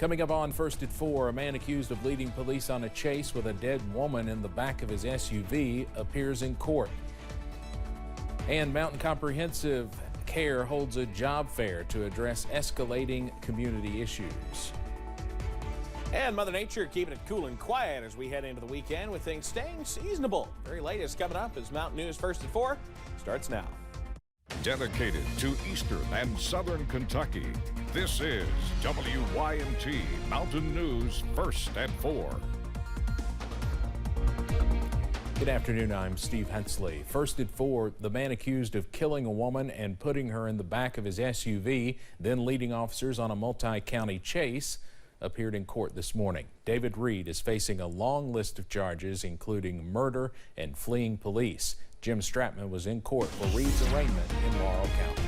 Coming up on First at 4, a man accused of leading police on a chase with a dead woman in the back of his SUV appears in court. And Mountain Comprehensive Care holds a job fair to address escalating community issues. And Mother Nature keeping it cool and quiet as we head into the weekend with things staying seasonable. Very latest coming up as Mountain News First at 4 starts now. Dedicated to Eastern and Southern Kentucky, this is WYMT Mountain News First at 4. Good afternoon, I'm Steve Hensley. First at 4, the man accused of killing a woman and putting her in the back of his SUV, then leading officers on a multi-county chase, appeared in court this morning. David Reed is facing a long list of charges, including murder and fleeing police. Jim Stratman was in court for Reed's arraignment in Laurel County.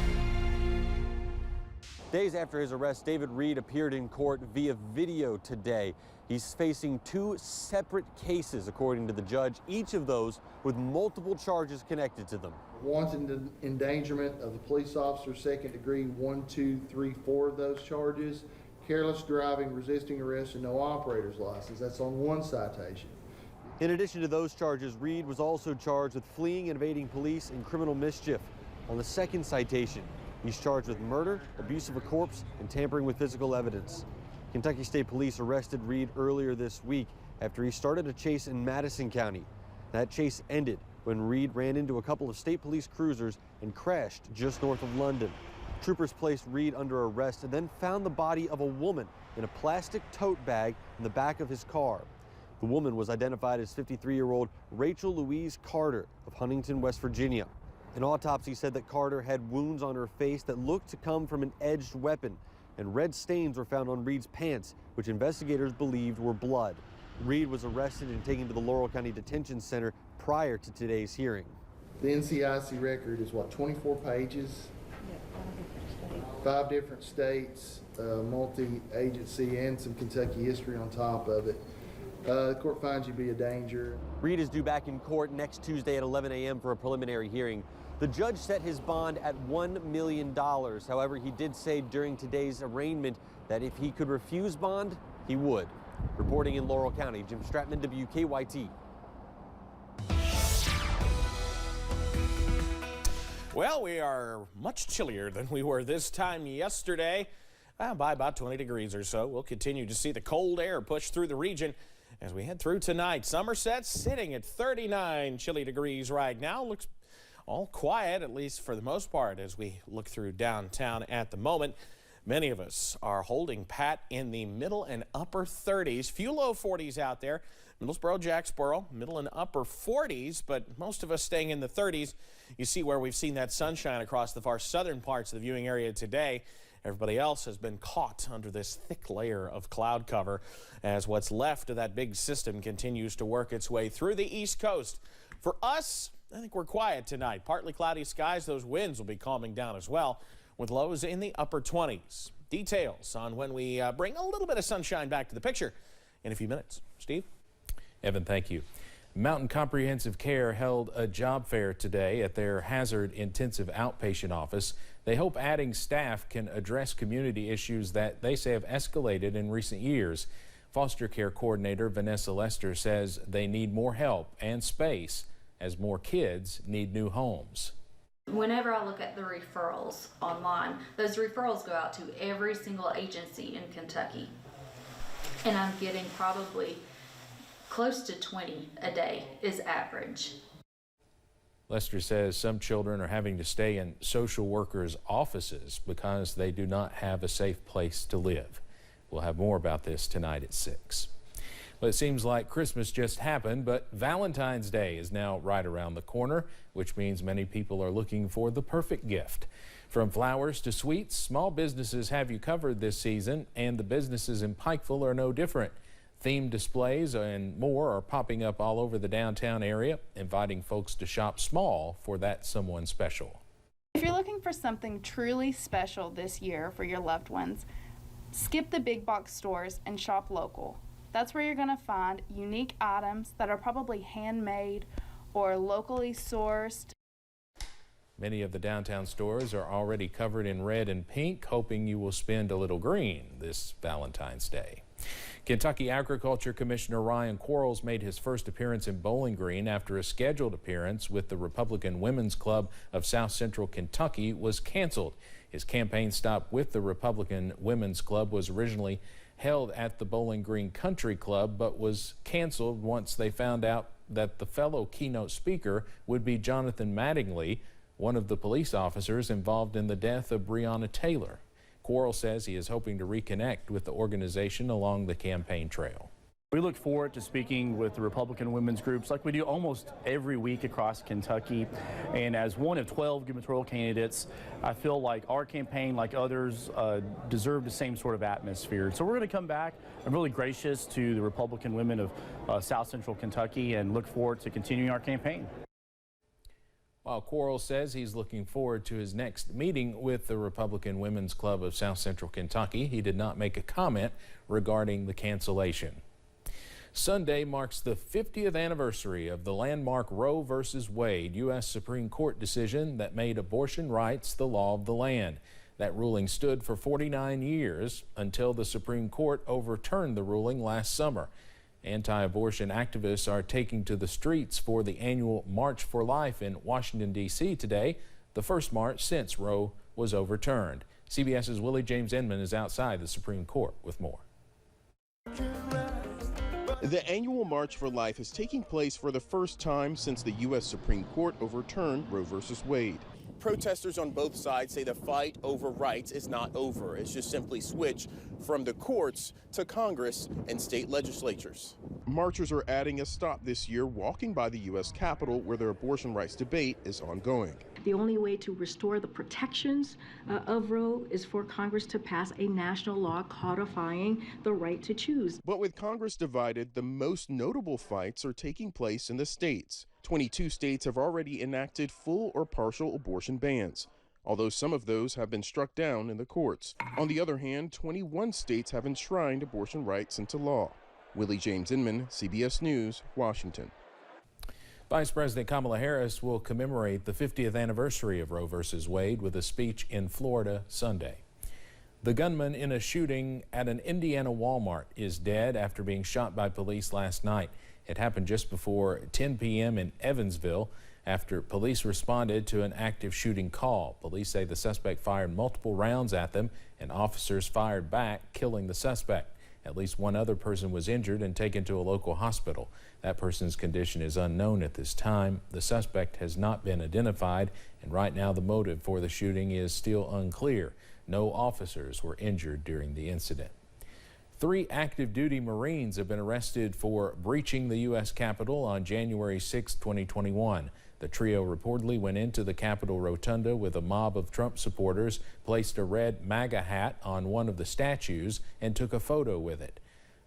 Days after his arrest, David Reed appeared in court via video today. He's facing 2 separate cases, according to the judge, each of those with multiple charges connected to them. Wanton endangerment of the police officer, second degree, 1, 2, 3, 4 of those charges. Careless driving, resisting arrest, and no operator's license. That's on one citation. In addition to those charges, Reed was also charged with fleeing and evading police and criminal mischief. On the second citation, he's charged with murder, abuse of a corpse, and tampering with physical evidence. Kentucky State Police arrested Reed earlier this week after he started a chase in Madison County. That chase ended when Reed ran into a couple of state police cruisers and crashed just north of London. Troopers placed Reed under arrest and then found the body of a woman in a plastic tote bag in the back of his car. The woman was identified as 53-year-old Rachel Louise Carter of Huntington, West Virginia. An autopsy said that Carter had wounds on her face that looked to come from an edged weapon, and red stains were found on Reed's pants, which investigators believed were blood. Reed was arrested and taken to the Laurel County Detention Center prior to today's hearing. The NCIC record is, 24 pages? 5 different states, multi-agency, and some Kentucky history on top of it. The court finds you to be a danger. Reed is due back in court next Tuesday at 11 a.m. for a preliminary hearing. The judge set his bond at $1 million. However, he did say during today's arraignment that if he could refuse bond, he would. Reporting in Laurel County, Jim Stratman, WKYT. Well, we are much chillier than we were this time yesterday, by about 20 degrees or so. We'll continue to see the cold air push through the region as we head through tonight. Somerset sitting at 39 chilly degrees right now. Looks all quiet, at least for the most part, as we look through downtown at the moment. Many of us are holding pat in the middle and upper 30s. Few low 40s out there. Middlesboro, Jacksboro, middle and upper 40s, but most of us staying in the 30s. You see where we've seen that sunshine across the far southern parts of the viewing area today. Everybody else has been caught under this thick layer of cloud cover as what's left of that big system continues to work its way through the East Coast. For us, I think we're quiet tonight. Partly cloudy skies. Those winds will be calming down as well, with lows in the upper 20s. Details on when we bring a little bit of sunshine back to the picture in a few minutes. Steve? Evan, thank you. Mountain Comprehensive Care held a job fair today at their Hazard Intensive Outpatient office. They hope adding staff can address community issues that they say have escalated in recent years. Foster care coordinator Vanessa Lester says they need more help and space as more kids need new homes. Whenever I look at the referrals online, those referrals go out to every single agency in Kentucky. And I'm getting probably close to 20 a day is average. Lester says some children are having to stay in social workers' offices because they do not have a safe place to live. We'll have more about this tonight at 6. Well, it seems like Christmas just happened, but Valentine's Day is now right around the corner, which means many people are looking for the perfect gift. From flowers to sweets, small businesses have you covered this season, and the businesses in Pikeville are no different. Themed displays and more are popping up all over the downtown area, inviting folks to shop small for that someone special. If you're looking for something truly special this year for your loved ones, skip the big box stores and shop local. That's where you're going to find unique items that are probably handmade or locally sourced. Many of the downtown stores are already covered in red and pink, hoping you will spend a little green this Valentine's Day. Kentucky Agriculture Commissioner Ryan Quarles made his first appearance in Bowling Green after a scheduled appearance with the Republican Women's Club of South Central Kentucky was canceled. His campaign stop with the Republican Women's Club was originally held at the Bowling Green Country Club, but was canceled once they found out that the fellow keynote speaker would be Jonathan Mattingly, one of the police officers involved in the death of Breonna Taylor. Quarles says he is hoping to reconnect with the organization along the campaign trail. We look forward to speaking with the Republican women's groups like we do almost every week across Kentucky. And as one of 12 gubernatorial candidates, I feel like our campaign, like others, deserve the same sort of atmosphere. So we're going to come back. I'm really gracious to the Republican women of South Central Kentucky and look forward to continuing our campaign. While Quarles says he's looking forward to his next meeting with the Republican Women's Club of South Central Kentucky, he did not make a comment regarding the cancellation. Sunday marks the 50th anniversary of the landmark Roe v. Wade U.S. Supreme Court decision that made abortion rights the law of the land. That ruling stood for 49 years until the Supreme Court overturned the ruling last summer. Anti-abortion activists are taking to the streets for the annual March for Life in Washington, D.C. today, the first march since Roe was overturned. CBS's Willie James Inman is outside the Supreme Court with more. The annual March for Life is taking place for the first time since the U.S. Supreme Court overturned Roe v. Wade. Protesters on both sides say the fight over rights is not over. It's just simply switched from the courts to Congress and state legislatures. Marchers are adding a stop this year, walking by the U.S. Capitol, where their abortion rights debate is ongoing. The only way to restore the protections of Roe is for Congress to pass a national law codifying the right to choose. But with Congress divided, the most notable fights are taking place in the states. 22 states have already enacted full or partial abortion bans, although some of those have been struck down in the courts. On the other hand, 21 states have enshrined abortion rights into law. Willie James Inman, CBS News, Washington. Vice President Kamala Harris will commemorate the 50th anniversary of Roe v. Wade with a speech in Florida Sunday. The gunman in a shooting at an Indiana Walmart is dead after being shot by police last night. It happened just before 10 p.m. in Evansville after police responded to an active shooting call. Police say the suspect fired multiple rounds at them and officers fired back, killing the suspect. At least one other person was injured and taken to a local hospital. That person's condition is unknown at this time. The suspect has not been identified, and right now the motive for the shooting is still unclear. No officers were injured during the incident. 3 active duty Marines have been arrested for breaching the U.S. Capitol on January 6, 2021. The trio reportedly went into the Capitol Rotunda with a mob of Trump supporters, placed a red MAGA hat on one of the statues, and took a photo with it.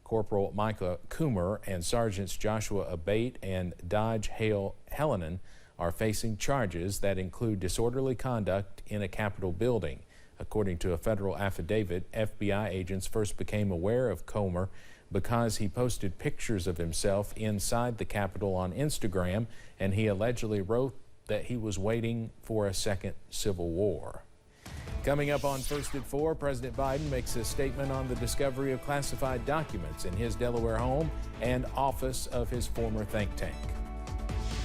Corporal Micah Coomer and Sergeants Joshua Abate and Dodge Hale Hellinan are facing charges that include disorderly conduct in a Capitol building. According to a federal affidavit, FBI agents first became aware of Comer because he posted pictures of himself inside the Capitol on Instagram, and he allegedly wrote that he was waiting for a second civil war. Coming up on First at 4, President Biden makes a statement on the discovery of classified documents in his Delaware home and office of his former think tank.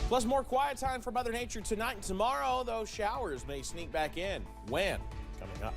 Plus, more quiet time for Mother Nature tonight and tomorrow, though showers may sneak back in. When? Coming up.